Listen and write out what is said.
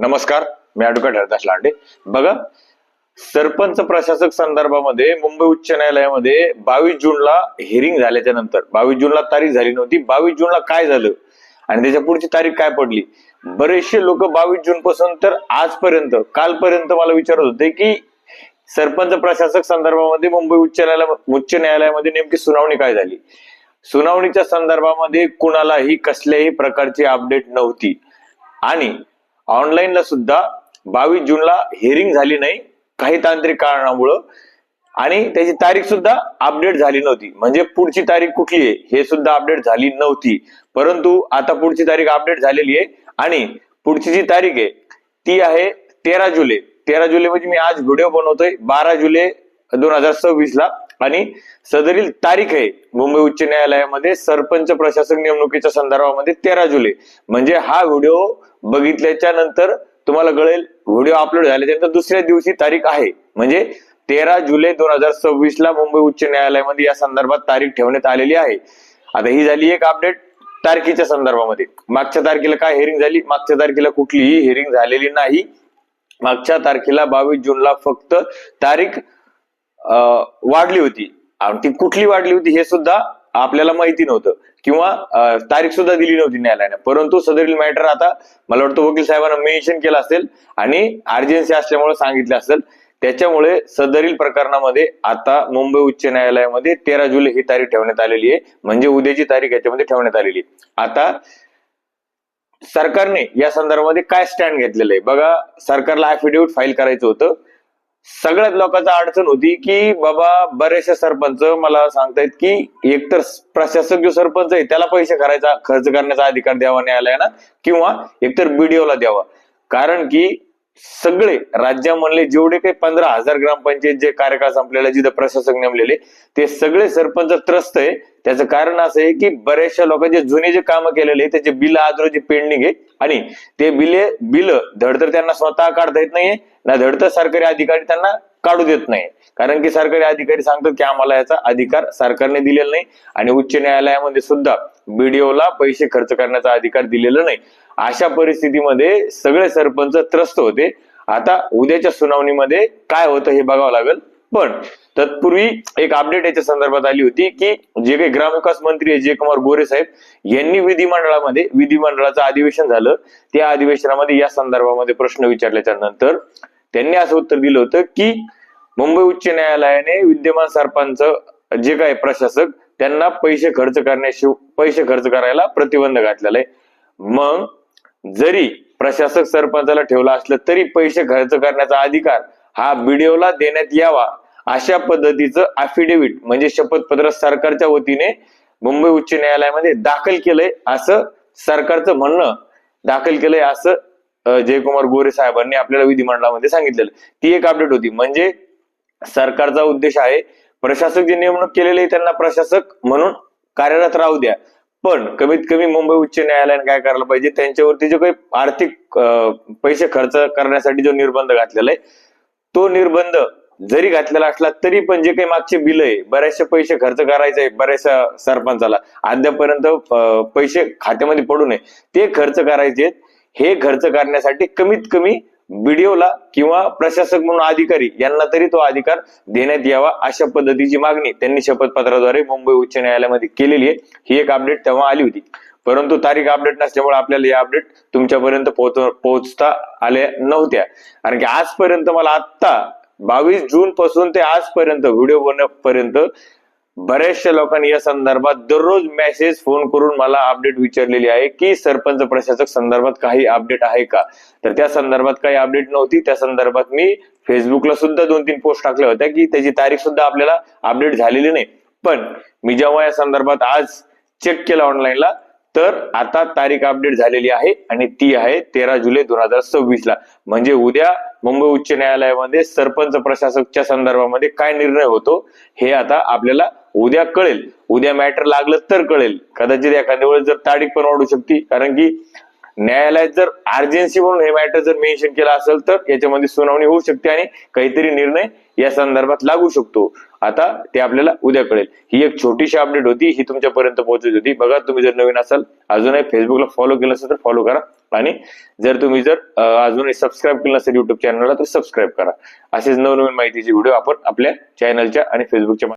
नमस्कार, मी ॲडव्होकेट हरदास लांडे. बघा, सरपंच प्रशासक संदर्भामध्ये मुंबई उच्च न्यायालयामध्ये 22 जूनला हिअरिंग झाल्याच्या नंतर 22 जूनला तारीख झाली नव्हती. 22 जूनला काय झालं आणि त्याच्या पुढची तारीख काय पडली, बरेचसे लोक 22 जून पासून तर आजपर्यंत कालपर्यंत मला विचारत होते की सरपंच प्रशासक संदर्भामध्ये मुंबई उच्च न्यायालयामध्ये नेमकी सुनावणी काय झाली. सुनावणीच्या संदर्भामध्ये कुणालाही कसल्याही प्रकारची अपडेट नव्हती आणि ऑनलाईनला सुद्धा 22 जूनला हिअरिंग झाली नाही काही तांत्रिक कारणामुळं आणि त्याची तारीख सुद्धा अपडेट झाली नव्हती. म्हणजे पुढची तारीख कुठली आहे हे सुद्धा अपडेट झाली नव्हती. परंतु आता पुढची तारीख अपडेट झालेली आहे आणि पुढची जी तारीख आहे ती आहे 13 जुलै. 13 जुलै म्हणजे मी आज व्हिडिओ बनवतोय 12 जुलै 2026 ला आणि सदरील तारीख आहे मुंबई उच्च न्यायालयामध्ये सरपंच प्रशासक नेमणुकीच्या संदर्भामध्ये 13 जुलै. म्हणजे हा व्हिडिओ बघितल्याच्या नंतर तुम्हाला कळेल व्हिडिओ अपलोड झाल्याच्या नंतर दुसऱ्या दिवशी तारीख आहे. म्हणजे 13 जुलै 2026 ला मुंबई उच्च न्यायालयामध्ये या संदर्भात तारीख ठेवण्यात आलेली आहे. आता ही झाली एक अपडेट तारखेच्या संदर्भामध्ये. मागच्या तारखेला काय हिअरिंग झाली, मागच्या तारखेला कुठलीही हिअरिंग झालेली नाही. मागच्या तारखेला 22 जूनला फक्त तारीख वाढली होती आणि ती कुठली वाढली होती हे सुद्धा आपल्याला माहिती नव्हतं किंवा तारीख सुद्धा दिली नव्हती न्यायालयाने. परंतु सदरील मॅटर आता मला वाटतं वकील साहेबांना मेन्शन केलं असेल आणि अर्जन्सी असल्यामुळे सांगितलं असेल. त्याच्यामुळे सदरील प्रकरणामध्ये आता मुंबई उच्च न्यायालयामध्ये 13 जुलै ही तारीख ठेवण्यात आलेली आहे. म्हणजे उद्याची तारीख याच्यामध्ये ठेवण्यात आलेली आहे. आता सरकारने या संदर्भामध्ये काय स्टँड घेतलेलं आहे बघा. सरकारला ऍफिडेव्हिट फाईल करायचं होतं. सगळ्यात लोकांचा अडचण होती की बाबा बरेचसे सरपंच मला सांगतायत की एकतर प्रशासक जो सरपंच आहे त्याला पैसे खर्च करण्याचा अधिकार द्यावा न्यायालयानं किंवा एकतर बीडीओ ला द्यावा. कारण की सगळे राज्यामधले जेवढे काही 15,000 ग्रामपंचायत जे कार्यकाळ संपलेला जिथं प्रशासक नेमलेले ते सगळे सरपंच त्रस्त आहे. त्याचं कारण असं आहे की बऱ्याचशा लोकांचे जुने जे कामं केलेले त्याचे बिल आज रोजी पेंडिंग आहे आणि ते बिल धड तर त्यांना स्वतः काढता येत नाहीये ना धड तर सरकारी अधिकारी त्यांना काढू देत नाही. कारण की सरकारी अधिकारी सांगतात की आम्हाला याचा अधिकार सरकारने दिलेला नाही आणि उच्च न्यायालयामध्ये सुद्धा बीडीओला पैसे खर्च करण्याचा अधिकार दिलेला नाही. अशा परिस्थितीमध्ये सगळे सरपंच त्रस्त होते. आता उद्याच्या सुनावणीमध्ये काय होतं हे बघावं लागेल. पण तत्पूर्वी एक अपडेट याच्या संदर्भात आली होती की जे काही ग्रामविकास मंत्री जयकुमार गोरे साहेब यांनी विधिमंडळाचं अधिवेशन झालं. त्या अधिवेशनामध्ये या संदर्भामध्ये प्रश्न विचारल्याच्या नंतर त्यांनी असं उत्तर दिलं होतं की मुंबई उच्च न्यायालयाने विद्यमान सरपंच जे काही प्रशासक त्यांना पैसे खर्च करायला प्रतिबंध घातलेला आहे. मग जरी प्रशासक सरपंचाला ठेवला असलं तरी पैसे खर्च करण्याचा अधिकार हा बीडीओला देण्यात यावा अशा पद्धतीचं अफिडेव्हिट म्हणजे शपथपत्र सरकारच्या वतीने मुंबई उच्च न्यायालयामध्ये दाखल केलंय असं सरकारचं म्हणणं दाखल केलंय असं जयकुमार गोरे साहेबांनी आपल्याला विधिमंडळामध्ये सांगितलेलं. ती एक अपडेट होती. म्हणजे सरकारचा उद्देश आहे प्रशासक जे नेमणूक केलेले त्यांना प्रशासक म्हणून कार्यरत राहू द्या, पण कमीत कमी मुंबई उच्च न्यायालयाने काय करायला पाहिजे त्यांच्यावरती जो काही आर्थिक पैसे खर्च करण्यासाठी जो निर्बंध घातलेला आहे तो निर्बंध जरी घातलेला असला तरी पण जे काही मागचे बिल आहे बरेचसे पैसे खर्च करायचे बऱ्याचशा सरपंचाला अद्यापर्यंत पैसे खात्यामध्ये पडू नये ते खर्च करायचे. हे खर्च करण्यासाठी कमीत कमी बीडीओला किंवा प्रशासक म्हणून अधिकारी यांना तरी तो अधिकार देण्यात यावा अशा पद्धतीची मागणी त्यांनी शपथपत्राद्वारे मुंबई उच्च न्यायालयामध्ये केलेली आहे. ही एक अपडेट तेव्हा आली होती. परंतु तारीख अपडेट नसल्यामुळे आपल्याला या अपडेट तुमच्यापर्यंत पोहोचता आल्या नव्हत्या. कारण की आजपर्यंत मला आत्ता 22 जून पासून ते आजपर्यंत व्हिडिओ बनवपर्यंत बऱ्याचशा लोकांनी या संदर्भात दररोज मेसेज फोन करून मला अपडेट विचारलेली आहे की सरपंच प्रशासक संदर्भात काही अपडेट आहे का. तर त्या संदर्भात काही अपडेट नव्हती. त्या संदर्भात मी फेसबुकला सुद्धा 2-3 पोस्ट टाकल्या होत्या की त्याची तारीख सुद्धा आपल्याला अपडेट झालेली नाही. पण मी जेव्हा या संदर्भात आज चेक केलं ऑनलाईनला तर आता तारीख अपडेट झालेली आहे आणि ती आहे 13 जुलै 2026 ला. म्हणजे उद्या मुंबई उच्च न्यायालयामध्ये सरपंच प्रशासकच्या संदर्भामध्ये काय निर्णय होतो हे आता आपल्याला उद्या कळेल. उद्या मॅटर लागलं तर कळेल. कदाचित एखाद्या वेळेस जर तारीख पण वाढू शकते कारण की न्यायालयात जर अर्जन्सी म्हणून हे मॅटर जर मेन्शन केलं असेल तर याच्यामध्ये सुनावणी होऊ शकते आणि काहीतरी निर्णय या संदर्भात लागू शकतो. आता ते आपल्याला उद्या कळेल. ही एक छोटीशी अपडेट होती, ही तुमच्यापर्यंत पोहोचत होती. बघा, तुम्ही जर नवीन असाल अजूनही फेसबुकला फॉलो केलं असेल तर फॉलो करा. आणि जर तुम्ही अजूनही सबस्क्राईब केलं नसेल युट्यूब चॅनलला तर सबस्क्राईब करा. असेच नवनवीन माहितीचे व्हिडिओ आपण आपल्या चॅनलच्या आणि फेसबुकच्या